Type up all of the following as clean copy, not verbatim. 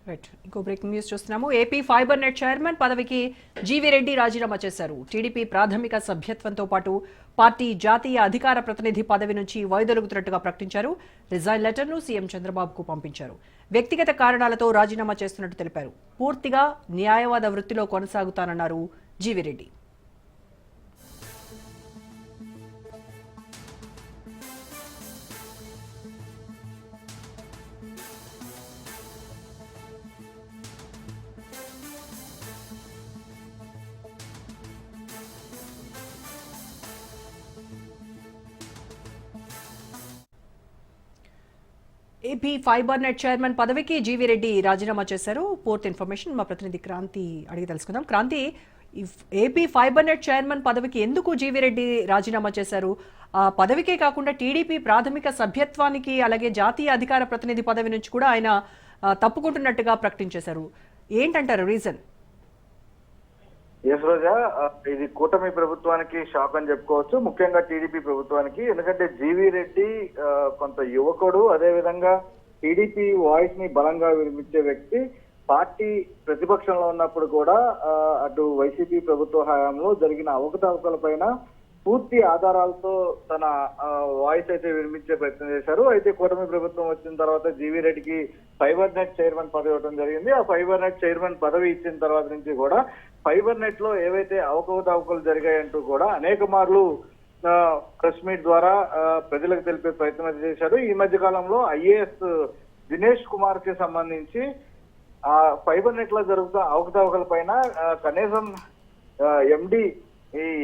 Right, ఇంకో breaking news చూస్తున్నాము. AP fibre net chairman పదవికి జీవీ రెడ్డి రాజీనామా చేశారు. టీడీపీ ప్రాథమిక సభ్యత్వంతో పాటు పార్టీ జాతీయ అధికార ప్రతినిధి పదవి నుంచి వైదొలుగుతున్నట్టుగా ప్రకటించారు. రిజైన్ లెటర్ను సీఎం చంద్రబాబుకు పంపించారు. వ్యక్తిగత కారణాలతో రాజీనామా చేస్తున్నట్టు తెలిపారు. పూర్తిగా న్యాయవాద వృత్తిలో కొనసాగుతానన్నారు GV Reddy. AP fibre net chairman పదవికి జీవీ రెడ్డి రాజీనామా చేశారు. పూర్తి ఇన్ఫర్మేషన్ మా ప్రతినిధి క్రాంతి అడిగి తెలుసుకుందాం. Kranti, AP fibre net chairman పదవికి ఎందుకు జీవీ రెడ్డి రాజీనామా చేశారు? ఆ పదవికే కాకుండా టీడీపీ ప్రాథమిక సభ్యత్వానికి అలాగే జాతీయ అధికార ప్రతినిధి పదవి నుంచి కూడా ఆయన తప్పుకుంటున్నట్టుగా ప్రకటించేశారు. ఏంటంటారు రీజన్? రోజా, ఇది కూటమి ప్రభుత్వానికి షాక్ అని చెప్పుకోవచ్చు, ముఖ్యంగా టీడీపీ ప్రభుత్వానికి. ఎందుకంటే జీవీ రెడ్డి కొంత యువకుడు, అదే విధంగా టీడీపీ వాయిస్ ని బలంగా వినిపించే వ్యక్తి. పార్టీ ప్రతిపక్షంలో ఉన్నప్పుడు కూడా అటు వైసీపీ ప్రభుత్వ హయాంలో జరిగిన అవకతవకలపైన పూర్తి ఆధారాలతో తన వాయిస్ అయితే వినిపించే ప్రయత్నం చేశారు. అయితే కూటమి ప్రభుత్వం వచ్చిన తర్వాత జీవీ రెడ్డికి ఫైబర్ నెట్ చైర్మన్ పదవి ఇవ్వడం జరిగింది. ఆ ఫైబర్ నెట్ చైర్మన్ పదవి ఇచ్చిన తర్వాత నుంచి కూడా ఫైబర్ నెట్ లో ఏవైతే అవకతవకలు జరిగాయంటూ కూడా అనేక మార్లు ప్రెస్ మీట్ ద్వారా ప్రజలకు తెలిపే ప్రయత్నం చేశారు. ఈ మధ్య కాలంలో ఐఏఎస్ దినేష్ కుమార్ కి సంబంధించి ఆ ఫైబర్ నెట్ లో జరుగుతున్న అవకతవకల పైన కనీసం ఎండి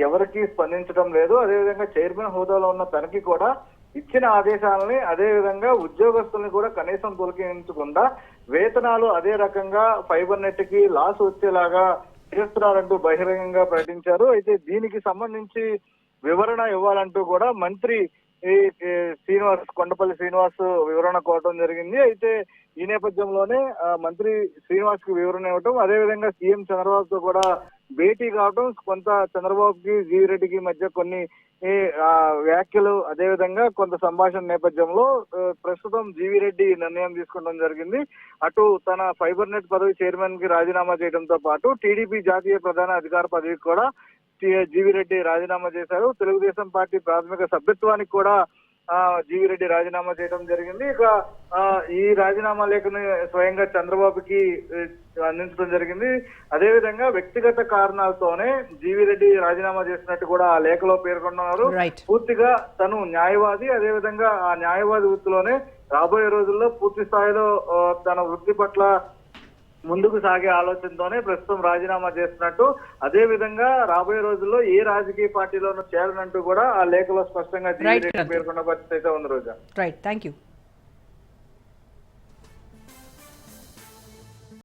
ఎవరికి స్పందించడం లేదు. అదేవిధంగా చైర్మన్ హోదాలో ఉన్న తనకి కూడా ఇచ్చిన ఆదేశాలని, అదే విధంగా ఉద్యోగస్తుల్ని కూడా కనీసం తొలగించకుండా వేతనాలు అదే రకంగా ఫైబర్ నెట్ కి లాస్ వచ్చేలాగా చేస్తున్నారంటూ బహిరంగంగా ప్రకటించారు. అయితే దీనికి సంబంధించి వివరణ ఇవ్వాలంటూ కూడా మంత్రి కొండపల్లి శ్రీనివాస్ వివరణ కోరడం జరిగింది. అయితే ఈ నేపథ్యంలోనే మంత్రి శ్రీనివాస్ కి వివరణ ఇవ్వటం, అదేవిధంగా సీఎం చంద్రబాబుతో కూడా భేటీ కావడం, కొంత చంద్రబాబుకి జీవీ రెడ్డికి మధ్య కొన్ని వ్యాఖ్యలు, అదేవిధంగా కొంత సంభాషణ నేపథ్యంలో ప్రస్తుతం జీవీ రెడ్డి నిర్ణయం తీసుకోవడం జరిగింది. అటు తన ఫైబర్ నెట్ పదవి చైర్మన్ కి రాజీనామా చేయడంతో పాటు టీడీపీ జాతీయ ప్రధాన అధికార పదవికి కూడా జీవీ రెడ్డి రాజీనామా చేశారు. తెలుగుదేశం పార్టీ ప్రాథమిక సభ్యత్వానికి కూడా జీవీ రెడ్డి రాజీనామా చేయడం జరిగింది. ఇక ఈ రాజీనామా లేఖను స్వయంగా చంద్రబాబుకి అందించడం జరిగింది. అదేవిధంగా వ్యక్తిగత కారణాలతోనే జీవీ రెడ్డి రాజీనామా చేసినట్టు కూడా ఆ లేఖలో పేర్కొన్నారు. పూర్తిగా తను న్యాయవాది, అదేవిధంగా ఆ న్యాయవాది వృత్తిలోనే రాబోయే రోజుల్లో పూర్తి స్థాయిలో తన వృత్తి పట్ల ముందుకు సాగే ఆలోచనతోనే ప్రస్తుతం రాజీనామా చేస్తున్నట్టు, అదే విధంగా రాబోయే రోజుల్లో ఏ రాజకీయ పార్టీలోనూ చేరనంటూ కూడా ఆ లేఖలో స్పష్టంగా జీవీ రెడ్డి పేర్కొన్న పరిస్థితి అయితే ఉంది. రోజా, రైట్, థ్యాంక్ యూ.